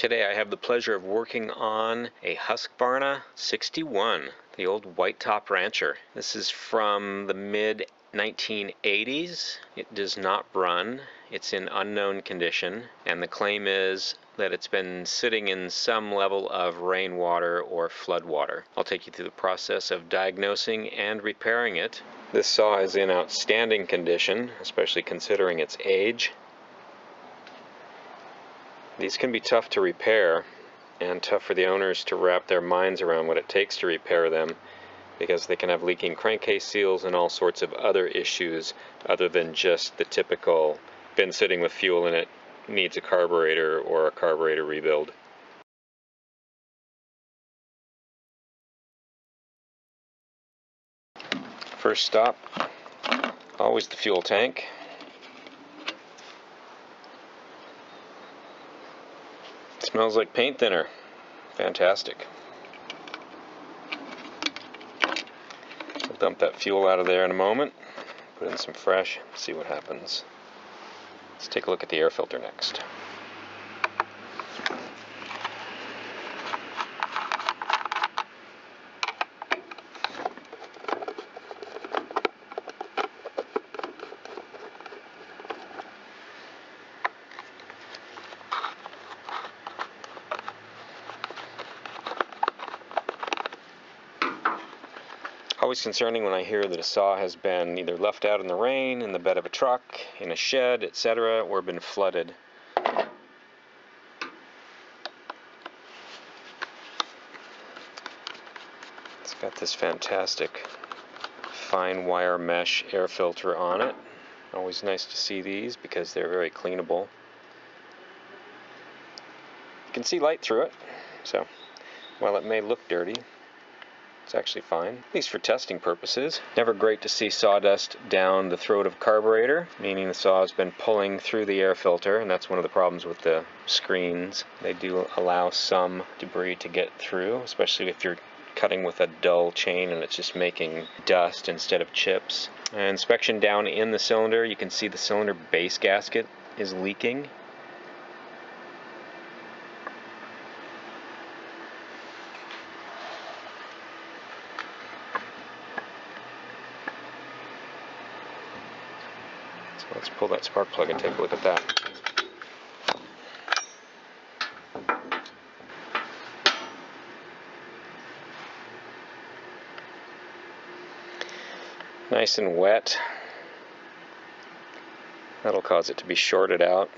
Today I have the pleasure of working on a Husqvarna 61, the old White Top Rancher. This is from the mid 1980s. It does not run. It's in unknown condition, and the claim is that it's been sitting in some level of rainwater or floodwater. I'll take you through the process of diagnosing and repairing it. This saw is in outstanding condition, especially considering its age. These can be tough to repair, and tough for the owners to wrap their minds around what it takes to repair them, because they can have leaking crankcase seals and all sorts of other issues other than just the typical been sitting with fuel in it, needs a carburetor or a carburetor rebuild. First stop, always the fuel tank. It smells like paint thinner. Fantastic. I'll dump that fuel out of there in a moment, put in some fresh, see what happens. Let's take a look at the air filter next. Always concerning when I hear that a saw has been either left out in the rain, in the bed of a truck, in a shed, etc., or been flooded. It's got this fantastic fine wire mesh air filter on it. Always nice to see these because they're very cleanable. You can see light through it, so while it may look dirty, it's actually fine, at least for testing purposes. Never great to see sawdust down the throat of carburetor, meaning the saw has been pulling through the air filter, and that's one of the problems with the screens. They do allow some debris to get through, especially if you're cutting with a dull chain and it's just making dust instead of chips. Inspection down in the cylinder, you can see the cylinder base gasket is leaking. Let's pull that spark plug and take a look at that. Nice and wet. That'll cause it to be shorted out.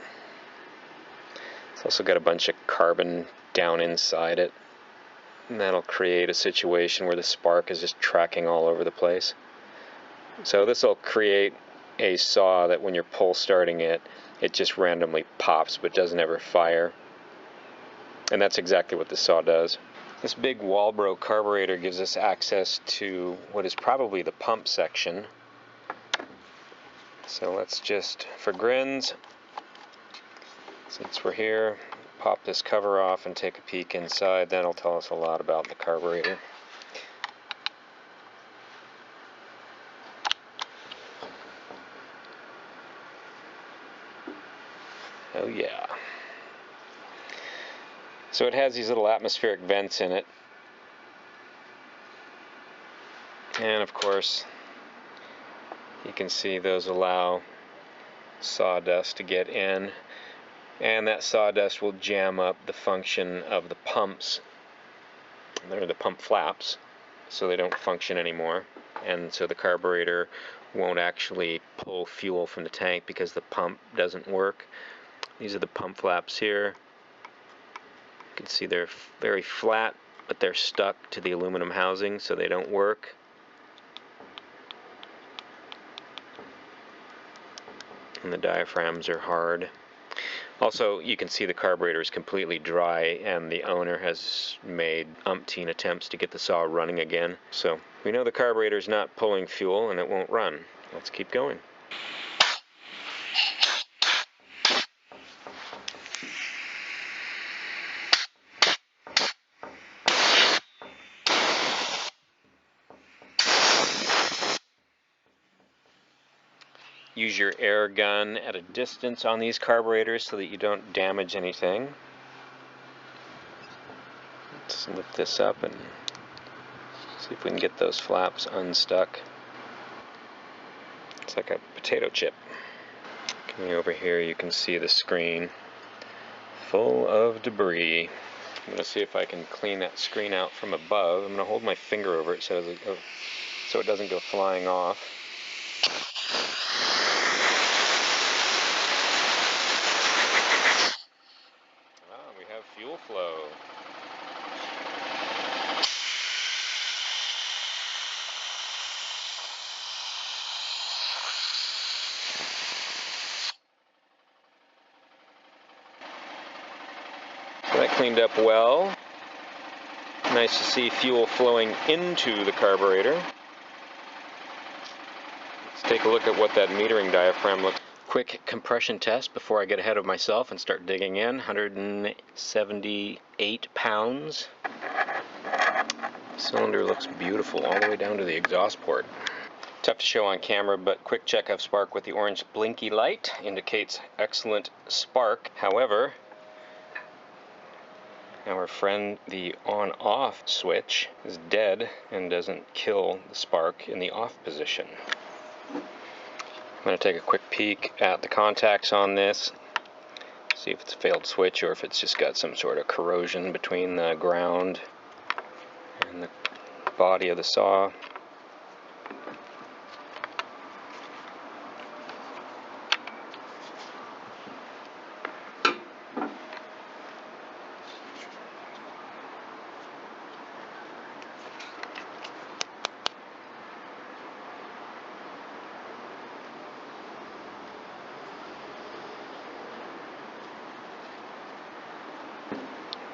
It's also got a bunch of carbon down inside it, and that'll create a situation where the spark is just tracking all over the place. So this will create a saw that when you're pull starting it, it just randomly pops but doesn't ever fire. And that's exactly what the saw does. This big Walbro carburetor gives us access to what is probably the pump section. So let's just, for grins, since we're here, pop this cover off and take a peek inside. That'll tell us a lot about the carburetor. Oh yeah. So it has these little atmospheric vents in it. And of course, you can see those allow sawdust to get in. And that sawdust will jam up the function of the pumps. They're the pump flaps, so they don't function anymore. And so the carburetor won't actually pull fuel from the tank because the pump doesn't work. These are the pump flaps here. You can see they're very flat, but they're stuck to the aluminum housing, so they don't work. And the diaphragms are hard. Also, you can see the carburetor is completely dry, and the owner has made umpteen attempts to get the saw running again. So we know the carburetor is not pulling fuel, and it won't run. Let's keep going. Use your air gun at a distance on these carburetors so that you don't damage anything. Let's lift this up and see if we can get those flaps unstuck. It's like a potato chip. Coming over here, you can see the screen full of debris. I'm going to see if I can clean that screen out from above. I'm going to hold my finger over it so it doesn't go flying off. Ah, we have fuel flow. So that cleaned up well. Nice to see fuel flowing into the carburetor. Let's take a look at what that metering diaphragm looks like. Quick compression test before I get ahead of myself and start digging in. 178 pounds. Cylinder looks beautiful all the way down to the exhaust port. Tough to show on camera, but quick check of spark with the orange blinky light indicates excellent spark. However, our friend, the on-off switch, is dead and doesn't kill the spark in the off position. I'm going to take a quick peek at the contacts on this, see if it's a failed switch or if it's just got some sort of corrosion between the ground and the body of the saw.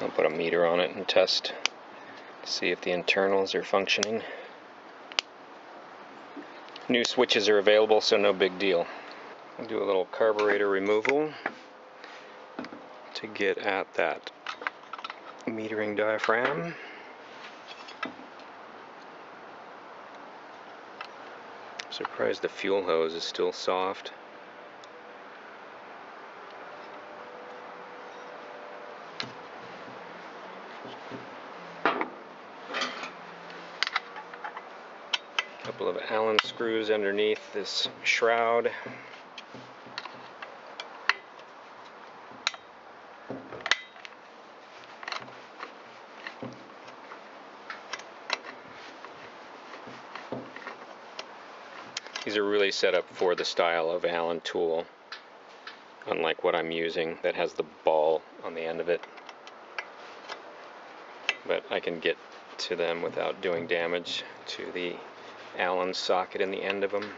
I'll put a meter on it and test to see if the internals are functioning. New switches are available, so no big deal. I'll do a little carburetor removal to get at that metering diaphragm. I'm surprised the fuel hose is still soft. Couple of Allen screws underneath this shroud. These are really set up for the style of Allen tool, unlike what I'm using that has the ball on the end of it. But I can get to them without doing damage to the Allen socket in the end of them.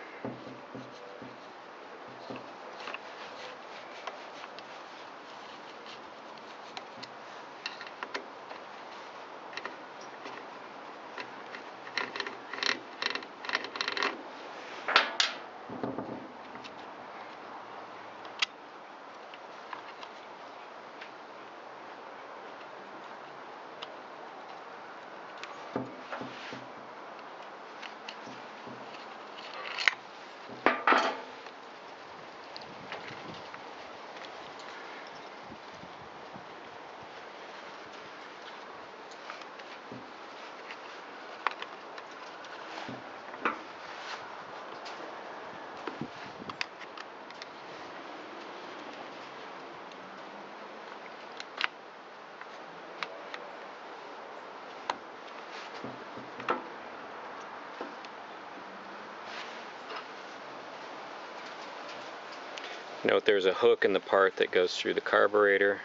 Note there's a hook in the part that goes through the carburetor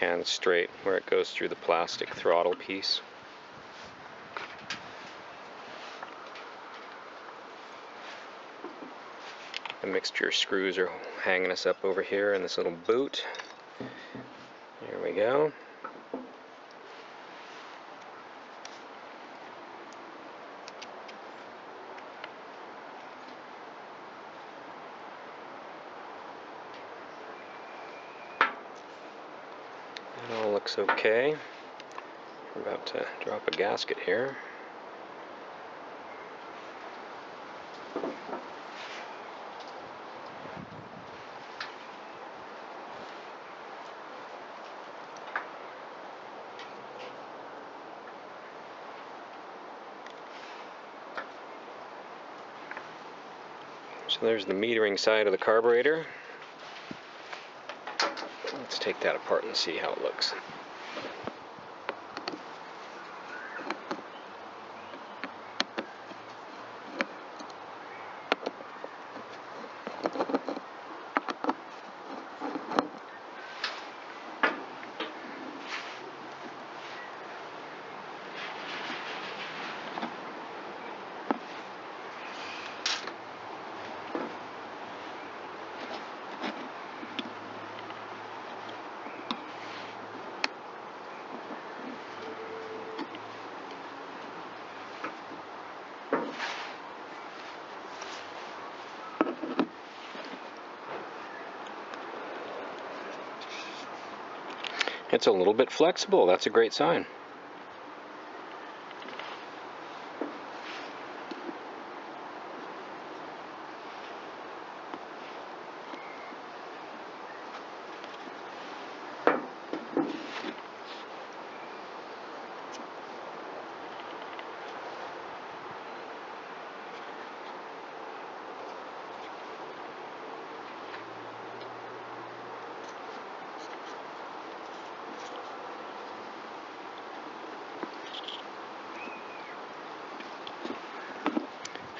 and straight where it goes through the plastic throttle piece. The mixture screws are hanging us up over here in this little boot. There we go. It all looks okay. We're about to drop a gasket here. So there's the metering side of the carburetor. Let's take that apart and see how it looks. It's a little bit flexible. That's a great sign.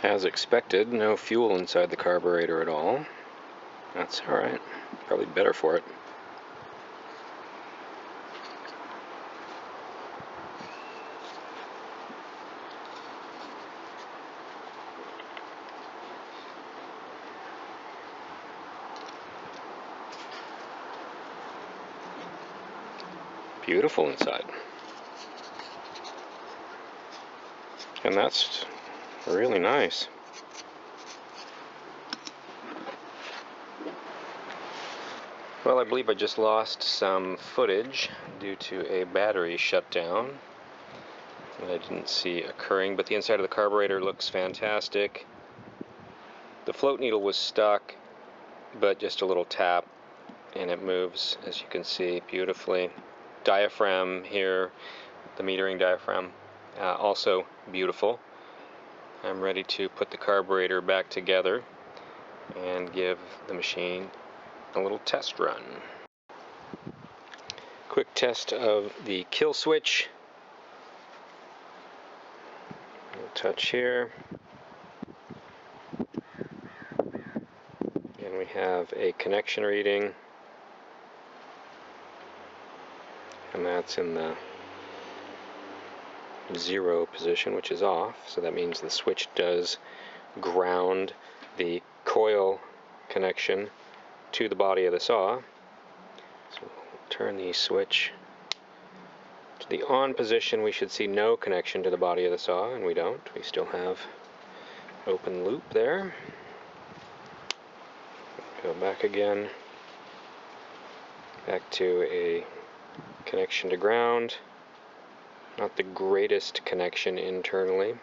As expected, no fuel inside the carburetor at all. That's alright. Probably better for it. Beautiful inside. And that's really nice. Well, I believe I just lost some footage due to a battery shutdown that I didn't see occurring, but the inside of the carburetor looks fantastic. The float needle was stuck, but just a little tap and it moves, as you can see, beautifully. Diaphragm here, the metering diaphragm, also beautiful. I'm ready to put the carburetor back together and give the machine a little test run. Quick test of the kill switch. We'll touch here. And we have a connection reading. And that's in the 0 position, which is off. So that means the switch does ground the coil connection to the body of the saw. So we'll turn the switch to the on position. We should see no connection to the body of the saw, and we don't. We still have open loop there. Go back again, back to a connection to ground. Not the greatest connection internally,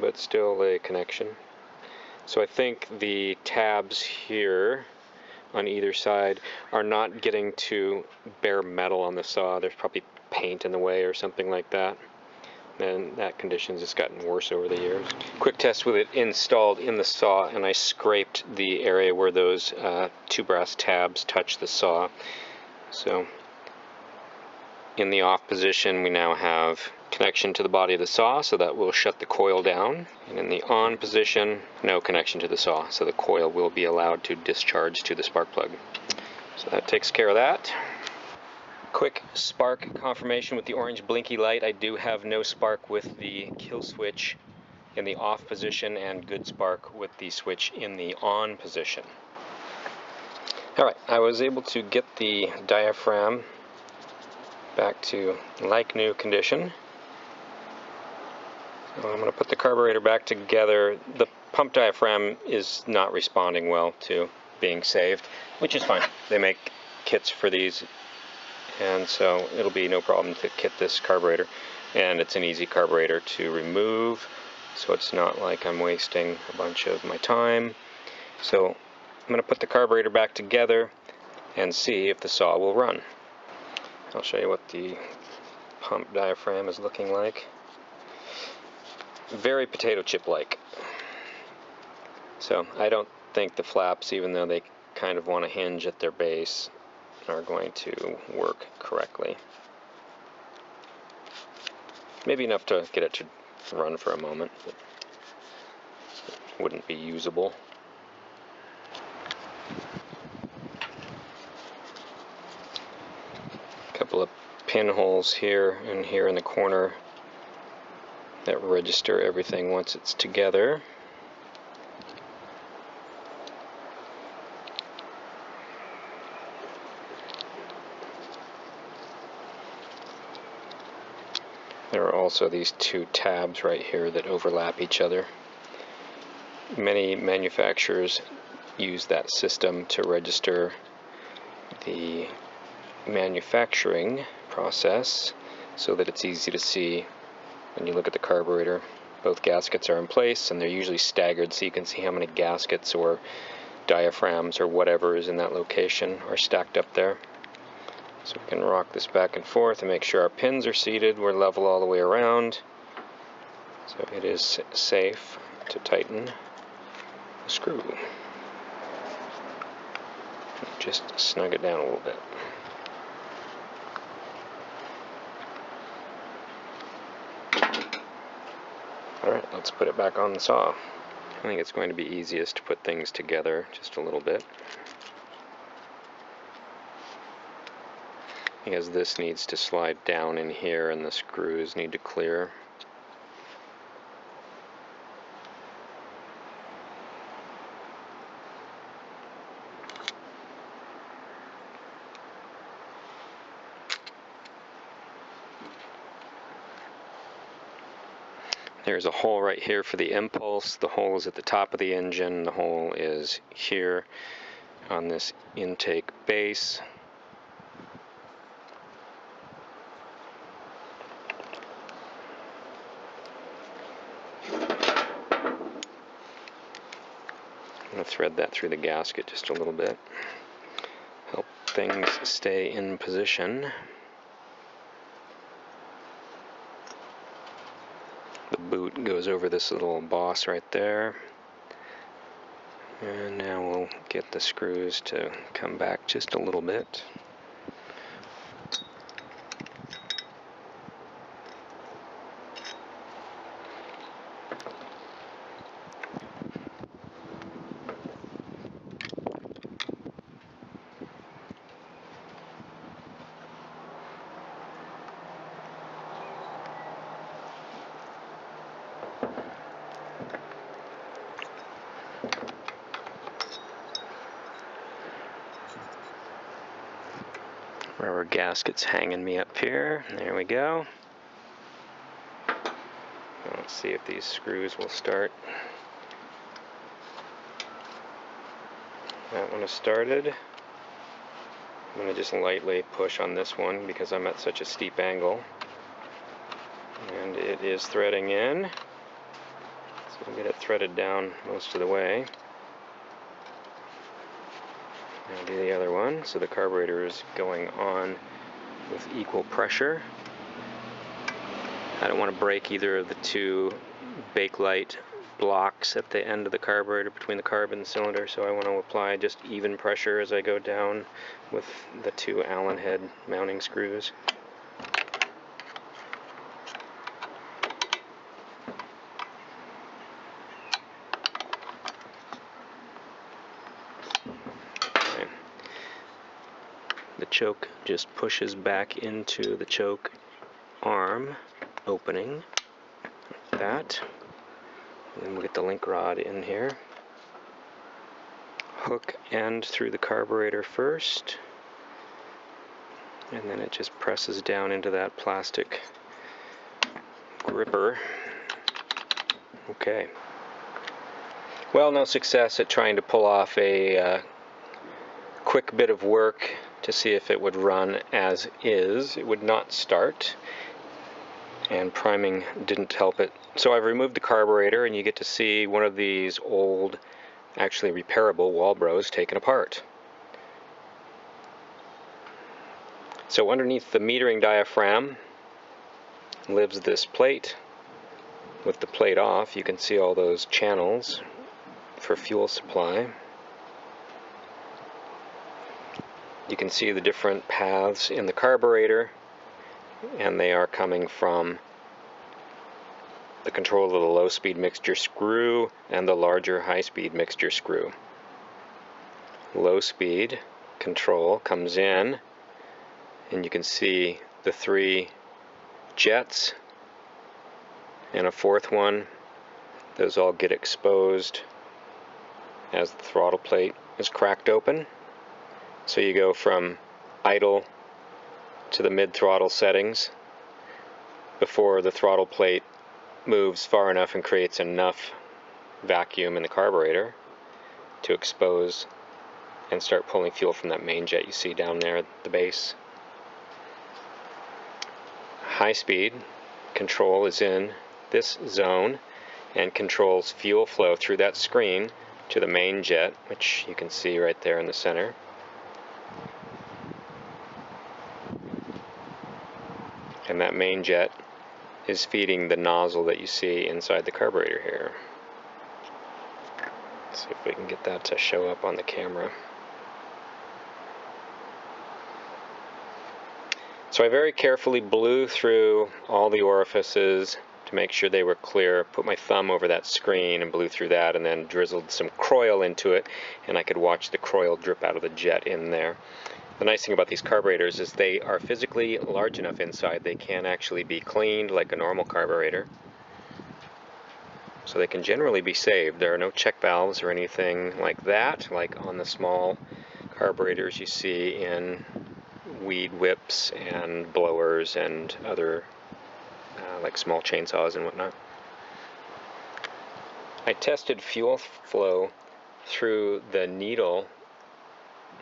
but still a connection. So I think the tabs here on either side are not getting to bare metal on the saw. There's probably paint in the way or something like that, and that condition's just gotten worse over the years. Quick test with it installed in the saw, and I scraped the area where those 2 brass tabs touch the saw. So in the off position, we now have connection to the body of the saw, so that will shut the coil down. And in the on position, no connection to the saw, so the coil will be allowed to discharge to the spark plug. So that takes care of that. Quick spark confirmation with the orange blinky light. I do have no spark with the kill switch in the off position, and good spark with the switch in the on position. Alright, I was able to get the diaphragm back to like new condition. So I'm going to put the carburetor back together. The pump diaphragm is not responding well to being saved, which is fine. They make kits for these, and so it'll be no problem to kit this carburetor. And it's an easy carburetor to remove, so it's not like I'm wasting a bunch of my time. So I'm going to put the carburetor back together and see if the saw will run. I'll show you what the pump diaphragm is looking like. Very potato chip-like. So I don't think the flaps, even though they kind of want to hinge at their base, are going to work correctly. Maybe enough to get it to run for a moment, but it wouldn't be usable. A couple of pinholes here and here in the corner that register everything once it's together. There are also these two tabs right here that overlap each other. Many manufacturers use that system to register the manufacturing process so that it's easy to see when you look at the carburetor. Both gaskets are in place and they're usually staggered so you can see how many gaskets or diaphragms or whatever is in that location are stacked up there. So we can rock this back and forth and make sure our pins are seated. We're level all the way around. So it is safe to tighten the screw. Just snug it down a little bit. Alright, let's put it back on the saw. I think it's going to be easiest to put things together just a little bit, because this needs to slide down in here and the screws need to clear. There's a hole right here for the impulse. The hole is at the top of the engine. The hole is here on this intake base. I'm going to thread that through the gasket just a little bit. Help things stay in position. The boot goes over this little boss right there. And now we'll get the screws to come back just a little bit. Rubber gasket's hanging me up here. There we go. Let's see if these screws will start. That one is started. I'm going to just lightly push on this one because I'm at such a steep angle. And it is threading in. So we'll get it threaded down most of the way. Now do the other one, so the carburetor is going on with equal pressure. I don't want to break either of the two Bakelite blocks at the end of the carburetor between the carb and the cylinder, so I want to apply just even pressure as I go down with the two Allen head mounting screws. The choke just pushes back into the choke arm opening, like that. And then we'll get the link rod in here. Hook end through the carburetor first, and then it just presses down into that plastic gripper. Okay. Well, no success at trying to pull off a quick bit of work to see if it would run as is. It would not start, and priming didn't help it. So I've removed the carburetor, and you get to see one of these old, actually repairable Walbros taken apart. So underneath the metering diaphragm lives this plate. With the plate off, you can see all those channels for fuel supply. You can see the different paths in the carburetor, and they are coming from the control of the low-speed mixture screw and the larger high-speed mixture screw. Low-speed control comes in, and you can see the 3 jets and a 4th one. Those all get exposed as the throttle plate is cracked open. So you go from idle to the mid-throttle settings before the throttle plate moves far enough and creates enough vacuum in the carburetor to expose and start pulling fuel from that main jet you see down there at the base. High speed control is in this zone and controls fuel flow through that screen to the main jet, which you can see right there in the center. And that main jet is feeding the nozzle that you see inside the carburetor here. Let's see if we can get that to show up on the camera. So I very carefully blew through all the orifices to make sure they were clear, put my thumb over that screen and blew through that, and then drizzled some Kroil into it, and I could watch the Kroil drip out of the jet in there. The nice thing about these carburetors is they are physically large enough inside they can actually be cleaned like a normal carburetor. So they can generally be saved. There are no check valves or anything like that, like on the small carburetors you see in weed whips and blowers and other like small chainsaws and whatnot. I tested fuel flow through the needle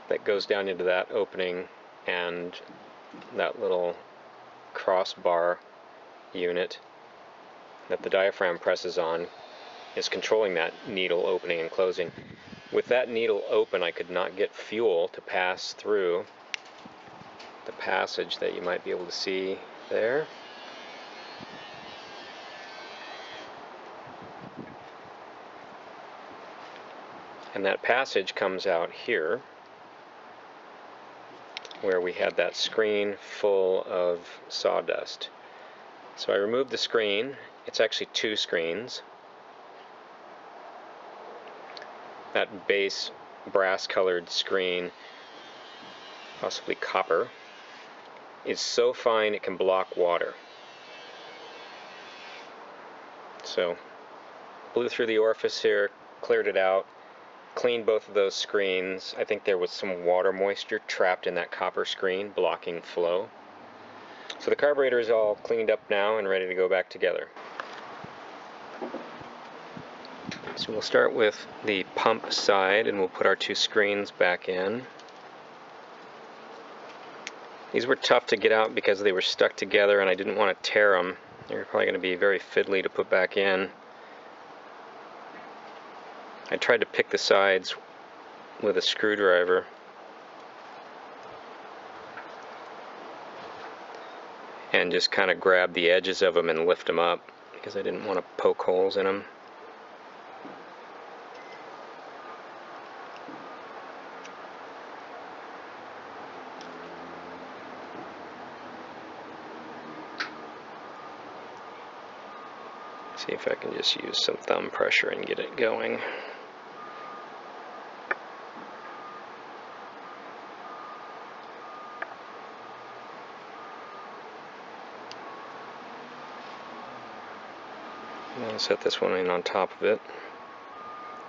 that goes down into that opening, and that little crossbar unit that the diaphragm presses on is controlling that needle opening and closing. With that needle open, I could not get fuel to pass through the passage that you might be able to see there. And that passage comes out here, where we had that screen full of sawdust. So I removed the screen. It's actually 2 screens. That base brass colored screen, possibly copper, is so fine it can block water. So blew through the orifice here, cleared it out, cleaned both of those screens. I think there was some water moisture trapped in that copper screen blocking flow. So the carburetor is all cleaned up now and ready to go back together. So we'll start with the pump side, and we'll put our 2 screens back in. These were tough to get out because they were stuck together and I didn't want to tear them. They were probably going to be very fiddly to put back in. I tried to pick the sides with a screwdriver. And just kind of grab the edges of them and lift them up because I didn't want to poke holes in them. See if I can just use some thumb pressure and get it going. I'll set this one in on top of it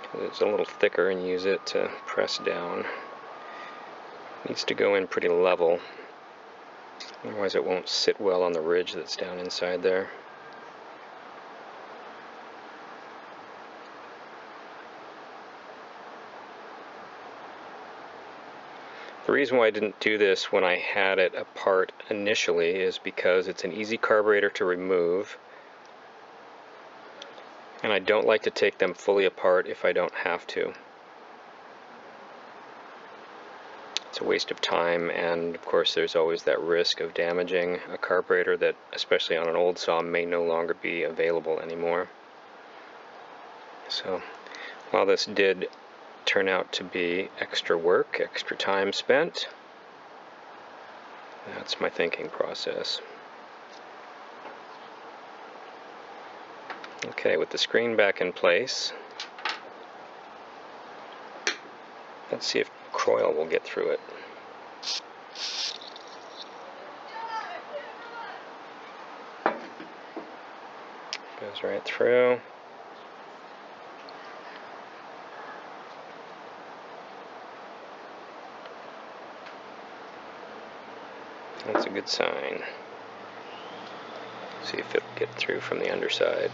because it's a little thicker, and use it to press down. It needs to go in pretty level, otherwise it won't sit well on the ridge that's down inside there. The reason why I didn't do this when I had it apart initially is because it's an easy carburetor to remove, and I don't like to take them fully apart if I don't have to. It's a waste of time, and of course there's always that risk of damaging a carburetor that, especially on an old saw, may no longer be available anymore. So While this did turn out to be extra work, extra time spent, that's my thinking process. Okay, with the screen back in place, let's see if Kroil will get through it. Goes right through. That's a good sign. See if it'll get through from the underside.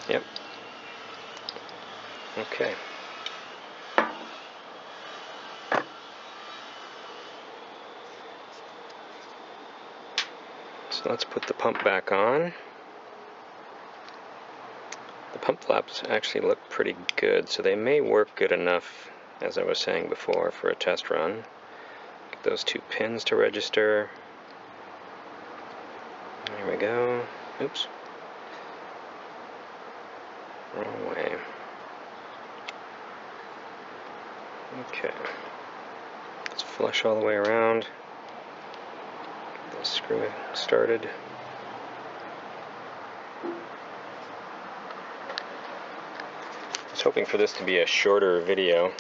Yep. Okay. So let's put the pump back on. The pump flaps actually look pretty good, so they may work good enough, as I was saying before, for a test run. Get those 2 pins to register. There we go. Oops. Wrong way. Okay. Let's flush all the way around. Get the screw started. I was hoping for this to be a shorter video.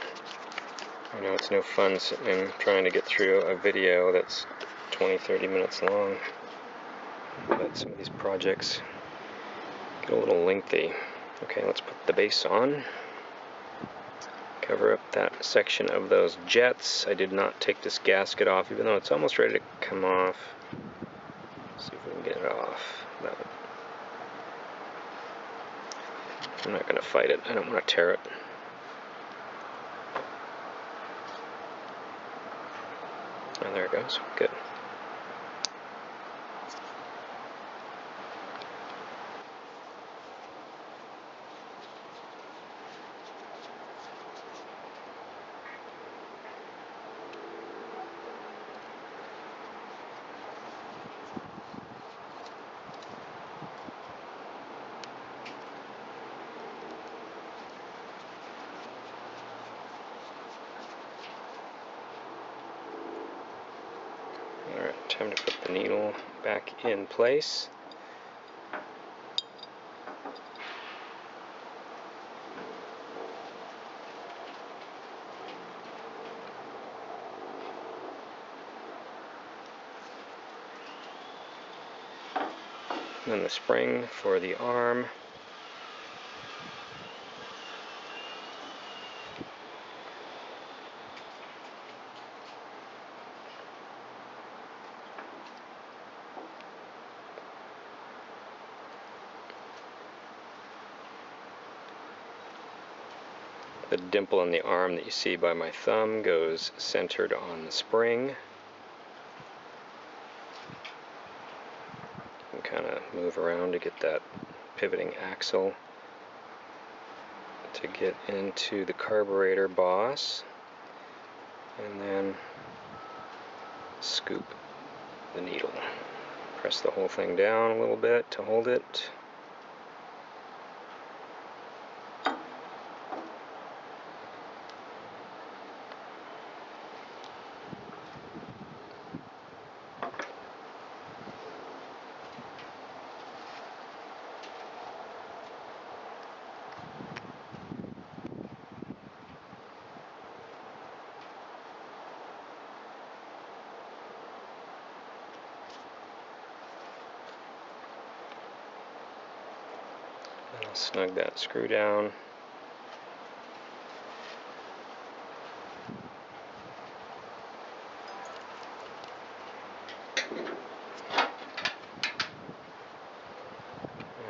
I know it's no fun sitting trying to get through a video that's 20-30 minutes long, but some of these projects get a little lengthy. Okay, let's put the base on. Cover up that section of those jets. I did not take this gasket off, even though it's almost ready to come off. Let's see if we can get it off. But I'm not going to fight it. I don't want to tear it. Oh, there it goes. Good. Alright, time to put the needle back in place. And then the spring for the arm. The dimple in the arm that you see by my thumb goes centered on the spring. You can kind of move around to get that pivoting axle to get into the carburetor boss, and then scoop the needle. Press the whole thing down a little bit to hold it. And I'll snug that screw down.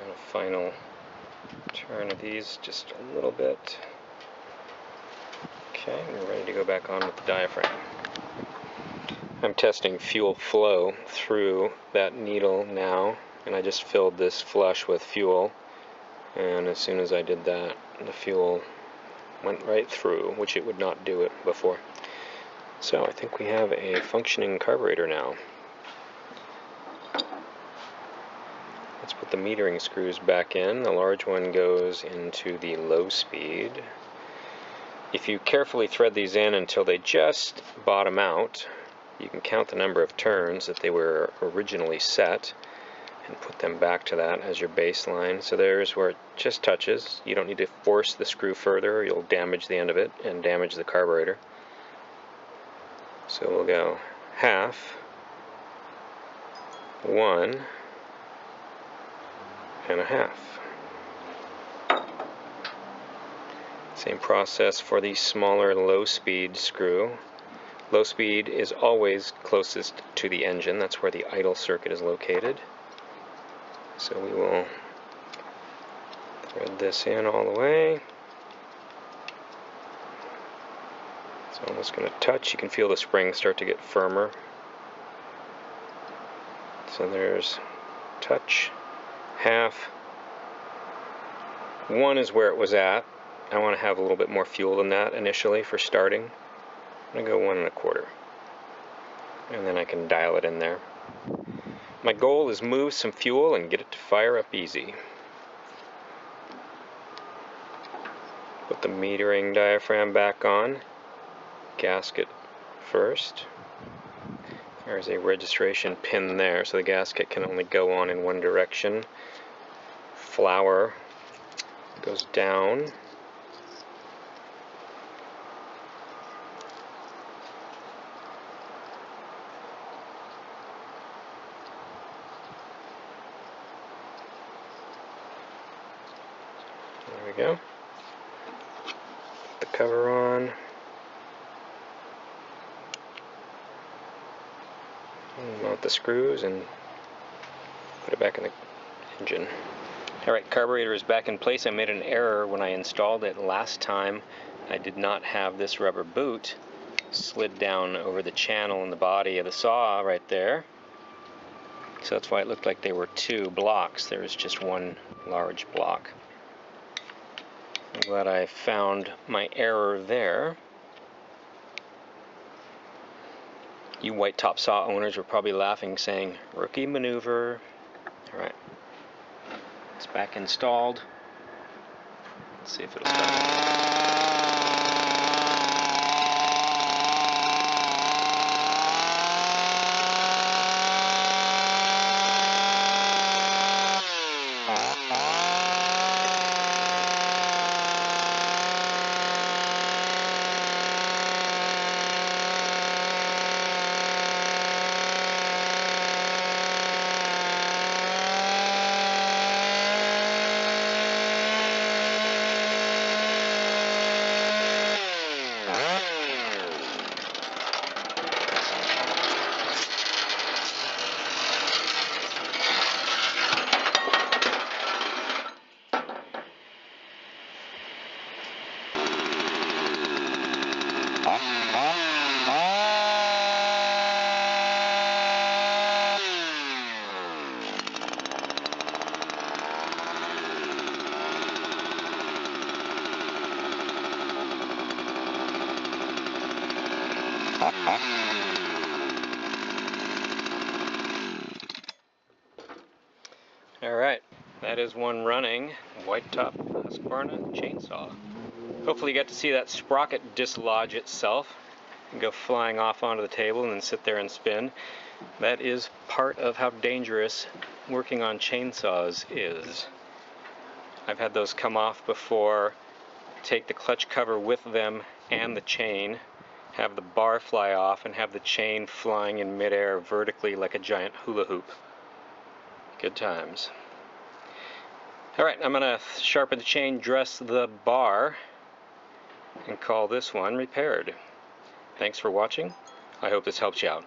And a final turn of these just a little bit. Okay, we're ready to go back on with the diaphragm. I'm testing fuel flow through that needle now, and I just filled this flush with fuel, and as soon as I did that, the fuel went right through, which it would not do it before. So I think we have a functioning carburetor now. Let's put the metering screws back in. The large one goes into the low speed. If you carefully thread these in until they just bottom out, you can count the number of turns that they were originally set and put them back to that as your baseline. So there's where it just touches. You don't need to force the screw further or you'll damage the end of it and damage the carburetor. So we'll go half, 1, and a half. Same process for the smaller low speed screw. Low speed is always closest to the engine. That's where the idle circuit is located. So we will thread this in all the way. It's almost going to touch. You can feel the spring start to get firmer. So there's touch, half. 1 is where it was at. I want to have a little bit more fuel than that initially for starting. I'm going to go 1 1/4. And then I can dial it in there. My goal is move some fuel and get it to fire up easy. Put the metering diaphragm back on. Gasket first. There's a registration pin there, so the gasket can only go on in one direction. Flower goes down. There we go. Put the cover on. Mount the screws and put it back in the engine. Alright, carburetor is back in place. I made an error when I installed it last time. I did not have this rubber boot slid down over the channel in the body of the saw right there. So that's why it looked like there were 2 blocks. There was just one large block. I'm glad I found my error there. You white top saw owners were probably laughing, saying, "Rookie maneuver." Alright. It's back installed. Let's see if it'll start. Alright, that is one running white top Husqvarna chainsaw. Hopefully you got to see that sprocket dislodge itself and go flying off onto the table and then sit there and spin. That is part of how dangerous working on chainsaws is. I've had those come off before, take the clutch cover with them and the chain, have the bar fly off and have the chain flying in midair vertically like a giant hula hoop. Good times. Alright, I'm going to sharpen the chain, dress the bar, and call this one repaired. Thanks for watching. I hope this helps you out.